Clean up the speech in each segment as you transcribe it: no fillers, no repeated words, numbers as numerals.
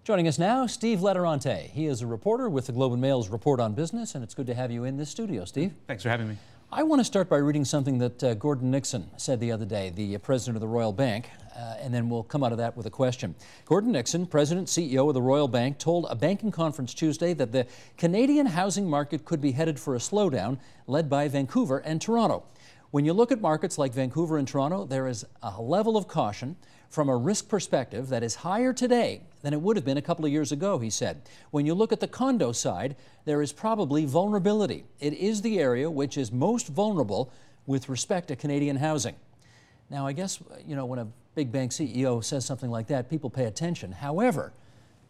Joining us now, Steve Ladurantaye. He is a reporter with the Globe and Mail's Report on Business, and it's good to have you in this studio, Steve. Thanks for having me. I want to start by reading something that Gordon Nixon said the other day, the president of the Royal Bank, and then we'll come out of that with a question. Gordon Nixon, president, CEO of the Royal Bank, told a banking conference Tuesday that the Canadian housing market could be headed for a slowdown led by Vancouver and Toronto. When you look at markets like Vancouver and Toronto, there is a level of caution from a risk perspective that is higher today than it would have been a couple of years ago, he said. When you look at the condo side, there is probably vulnerability. It is the area which is most vulnerable with respect to Canadian housing. Now, I guess, you know, when a big bank CEO says something like that, people pay attention. However,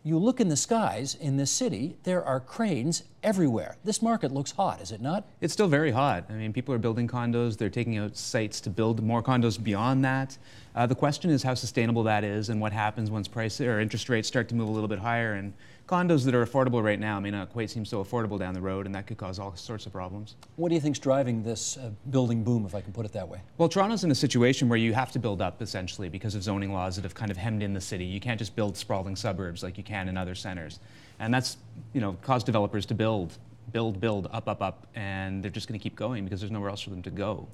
you look in the skies in this city, there are cranes everywhere. This market looks hot, is it not? It's still very hot. I mean, people are building condos. They're taking out sites to build more condos beyond that. The question is how sustainable that is and what happens once price or interest rates start to move a little bit higher. And condos that are affordable right now may not quite seem so affordable down the road, and that could cause all sorts of problems. What do you think's driving this building boom, if I can put it that way? Well, Toronto's in a situation where you have to build up, essentially, because of zoning laws that have kind of hemmed in the city. You can't just build sprawling suburbs like you can in other centers. And that's, you know, caused developers to build, up, and they're just going to keep going because there's nowhere else for them to go.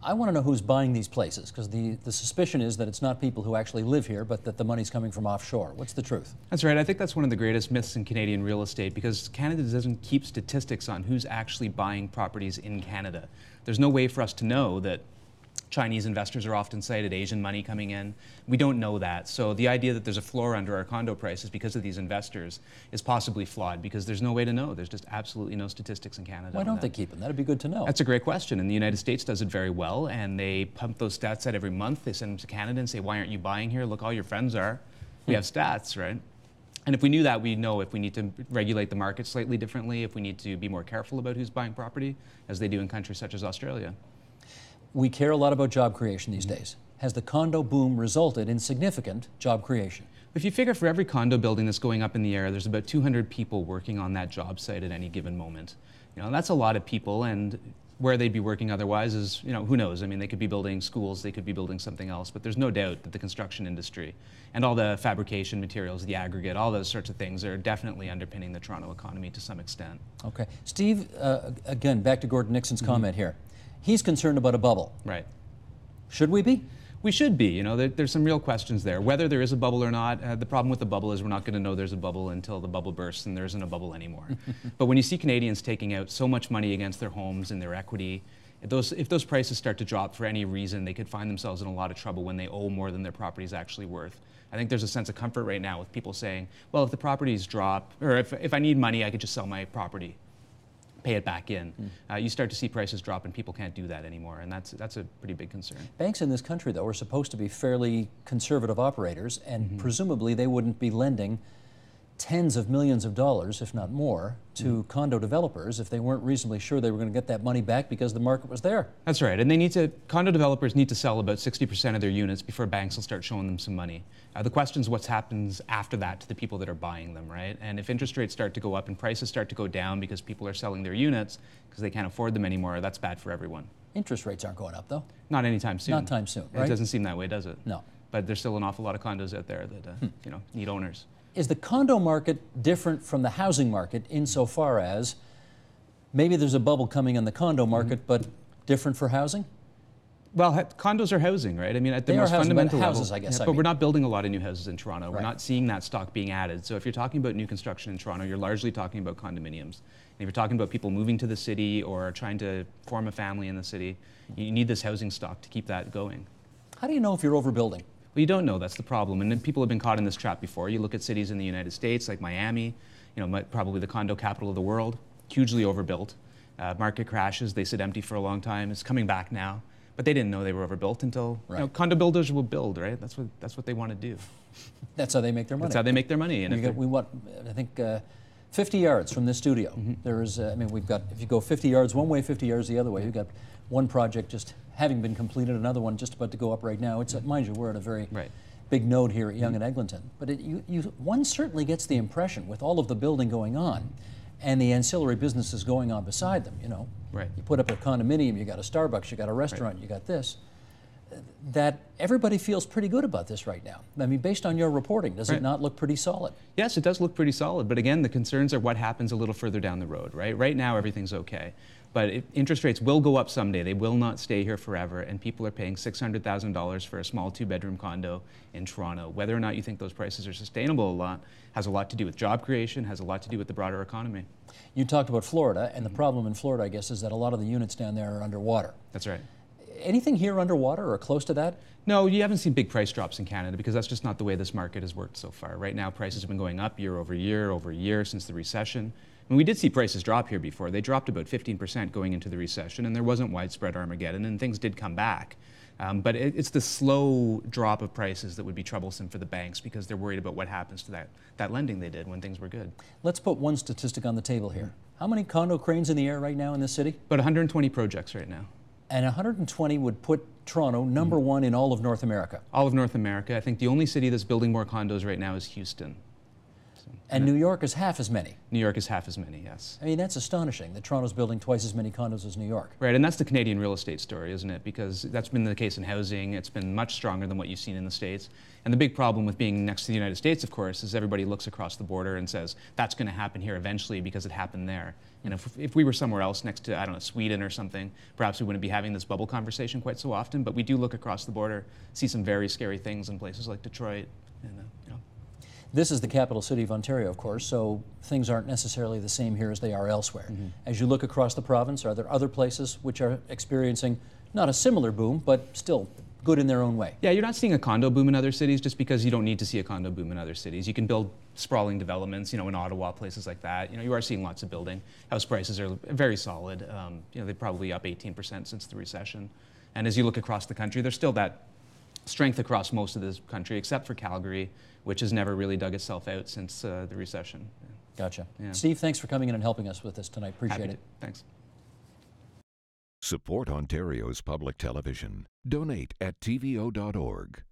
I want to know who's buying these places, because the suspicion is that it's not people who actually live here, but that the money's coming from offshore. What's the truth? That's right. I think that's one of the greatest myths in Canadian real estate, because Canada doesn't keep statistics on who's actually buying properties in Canada. There's no way for us to know that Chinese investors are often cited, Asian money coming in. We don't know that. So the idea that there's a floor under our condo prices because of these investors is possibly flawed, because there's no way to know. There's just absolutely no statistics in Canada. Why don't they keep them? That'd be good to know. That's a great question. And the United States does it very well, and they pump those stats out every month. They send them to Canada and say, why aren't you buying here? Look, all your friends are. We have stats, right? And if we knew that, we'd know if we need to regulate the market slightly differently, if we need to be more careful about who's buying property, as they do in countries such as Australia. We care a lot about job creation these days. Has the condo boom resulted in significant job creation? If you figure for every condo building that's going up in the air, there's about 200 people working on that job site at any given moment. You know, that's a lot of people, and where they'd be working otherwise is, you know, who knows? I mean, they could be building schools, they could be building something else, but there's no doubt that the construction industry and all the fabrication materials, the aggregate, all those sorts of things are definitely underpinning the Toronto economy to some extent. Okay. Steve, again, back to Gordon Nixon's comment here. He's concerned about a bubble. Right. Should we be? We should be. You know, there's some real questions there. Whether there is a bubble or not, the problem with the bubble is we're not going to know there's a bubble until the bubble bursts and there isn't a bubble anymore. But when you see Canadians taking out so much money against their homes and their equity, if those prices start to drop for any reason, they could find themselves in a lot of trouble when they owe more than their property is actually worth. I think there's a sense of comfort right now with people saying, well, if the properties drop, or if I need money, I could just sell my property, pay it back in. You start to see prices drop and people can't do that anymore, and that's a pretty big concern. Banks in this country, though, are supposed to be fairly conservative operators, and presumably they wouldn't be lending tens of millions of dollars, if not more, to condo developers if they weren't reasonably sure they were going to get that money back because the market was there. That's right, and condo developers need to sell about 60% of their units before banks will start showing them some money. The question is what happens after that to the people that are buying them, right? And if interest rates start to go up and prices start to go down because people are selling their units because they can't afford them anymore, that's bad for everyone. Interest rates aren't going up, though. Not anytime soon. Not anytime soon, right? It doesn't seem that way, does it? No. But there's still an awful lot of condos out there that you know, need owners. Is the condo market different from the housing market insofar as maybe there's a bubble coming in the condo market, but different for housing? Well, condos are housing, right? I mean, at the most fundamental level, houses, I guess. But we're not building a lot of new houses in Toronto. Right. We're not seeing that stock being added. So if you're talking about new construction in Toronto, you're largely talking about condominiums. And if you're talking about people moving to the city or trying to form a family in the city, you need this housing stock to keep that going. How do you know if you're overbuilding? Well, you don't know. That's the problem. And people have been caught in this trap before. You look at cities in the United States like Miami, you know, probably the condo capital of the world, hugely overbuilt. Market crashes. They sit empty for a long time. It's coming back now. But they didn't know they were overbuilt until you know, condo builders will build, right? That's what they want to do. That's how they make their money. That's how they make their money. And I think 50 yards from this studio. There is, I mean, we've got, if you go 50 yards one way, 50 yards the other way, you've got one project just having been completed, another one just about to go up right now. It's, mind you, we're at a very big node here at Yonge and Eglinton. But one certainly gets the impression, with all of the building going on, and the ancillary businesses going on beside them, you know. Right. You put up a condominium, you got a Starbucks, you got a restaurant, you got this. that everybody feels pretty good about this right now. I mean, based on your reporting, does Right. it not look pretty solid? Yes, it does look pretty solid, but again, the concerns are what happens a little further down the road, right? Right now, everything's okay. But interest rates will go up someday. They will not stay here forever, and people are paying $600,000 for a small 2-bedroom condo in Toronto. Whether or not you think those prices are sustainable has a lot to do with job creation, has a lot to do with the broader economy. You talked about Florida, and the problem in Florida, I guess, is that a lot of the units down there are underwater. That's right. Anything here underwater or close to that? No, you haven't seen big price drops in Canada because that's just not the way this market has worked so far. Right now, prices have been going up year over year since the recession. And we did see prices drop here before. They dropped about 15% going into the recession, and there wasn't widespread Armageddon, and things did come back. But it's the slow drop of prices that would be troublesome for the banks because they're worried about what happens to that lending they did when things were good. Let's put one statistic on the table here. How many condo cranes in the air right now in this city? About 120 projects right now. And 120 would put Toronto number one in all of North America. All of North America. I think the only city that's building more condos right now is Houston. And New York is half as many. New York is half as many, yes. I mean, that's astonishing that Toronto's building twice as many condos as New York. Right, and that's the Canadian real estate story, isn't it? Because that's been the case in housing. It's been much stronger than what you've seen in the States. And the big problem with being next to the United States, of course, is everybody looks across the border and says, that's going to happen here eventually because it happened there. And if we were somewhere else next to, I don't know, Sweden or something, perhaps we wouldn't be having this bubble conversation quite so often. But we do look across the border, see some very scary things in places like Detroit. And, This is the capital city of Ontario, of course, so things aren't necessarily the same here as they are elsewhere. Mm-hmm. As you look across the province, are there other places which are experiencing not a similar boom, but still good in their own way? Yeah, you're not seeing a condo boom in other cities just because you don't need to see a condo boom in other cities. You can build sprawling developments, in Ottawa, places like that. You are seeing lots of building. House prices are very solid. They're probably up 18% since the recession. And as you look across the country, there's still that strength across most of this country, except for Calgary, which has never really dug itself out since the recession. Gotcha. Yeah. Steve, thanks for coming in and helping us with this tonight. Appreciate it. Thanks. Support Ontario's public television. Donate at tvo.org.